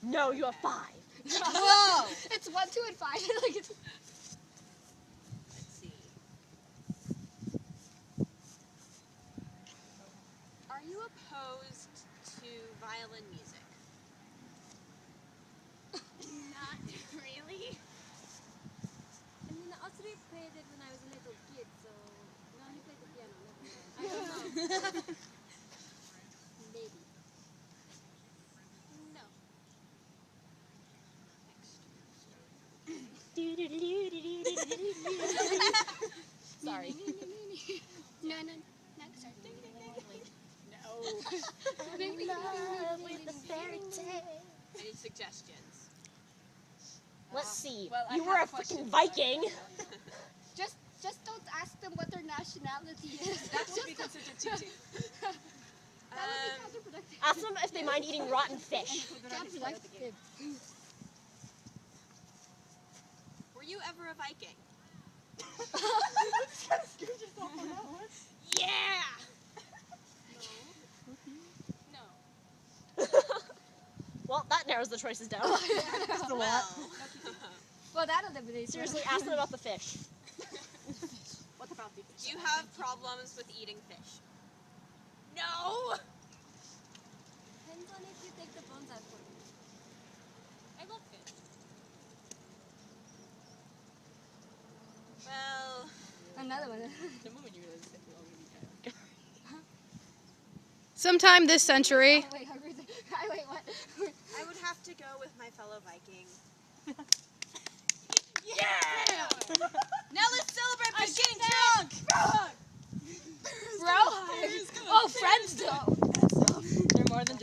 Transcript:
No, you have 5. Whoa! It's 1, 2, and 5. Like it's... Let's see. Are you opposed to violin music? Not really. I mean, I also played it when I was a little kid, so I only played the piano. Never mind. I don't know. Maybe. No. Sorry. No, sorry. Love with a fairy tale. Any suggestions? Let's see. Well, I you have were a a question. freaking Viking. Just don't ask them what their nationality is. That would be considered tutu. That would be counterproductive. Ask them if they mind eating rotten fish. Counterproductive. Were you ever a Viking? Yeah! No. Well, that narrows the choices down. Well, Well, that eliminates. Seriously, ask them about the fish. What about the fish? do you have problems with eating fish? No! Depends on if you take the bones out for me. I love fish. Well, Another one. The moment you realize that we're all gonna be dead. Sometime this century. Wait, wait, what? I would have to go with my fellow Viking. Yeah! Now let's celebrate by getting drunk! Bro? Oh, friends though. They're more than just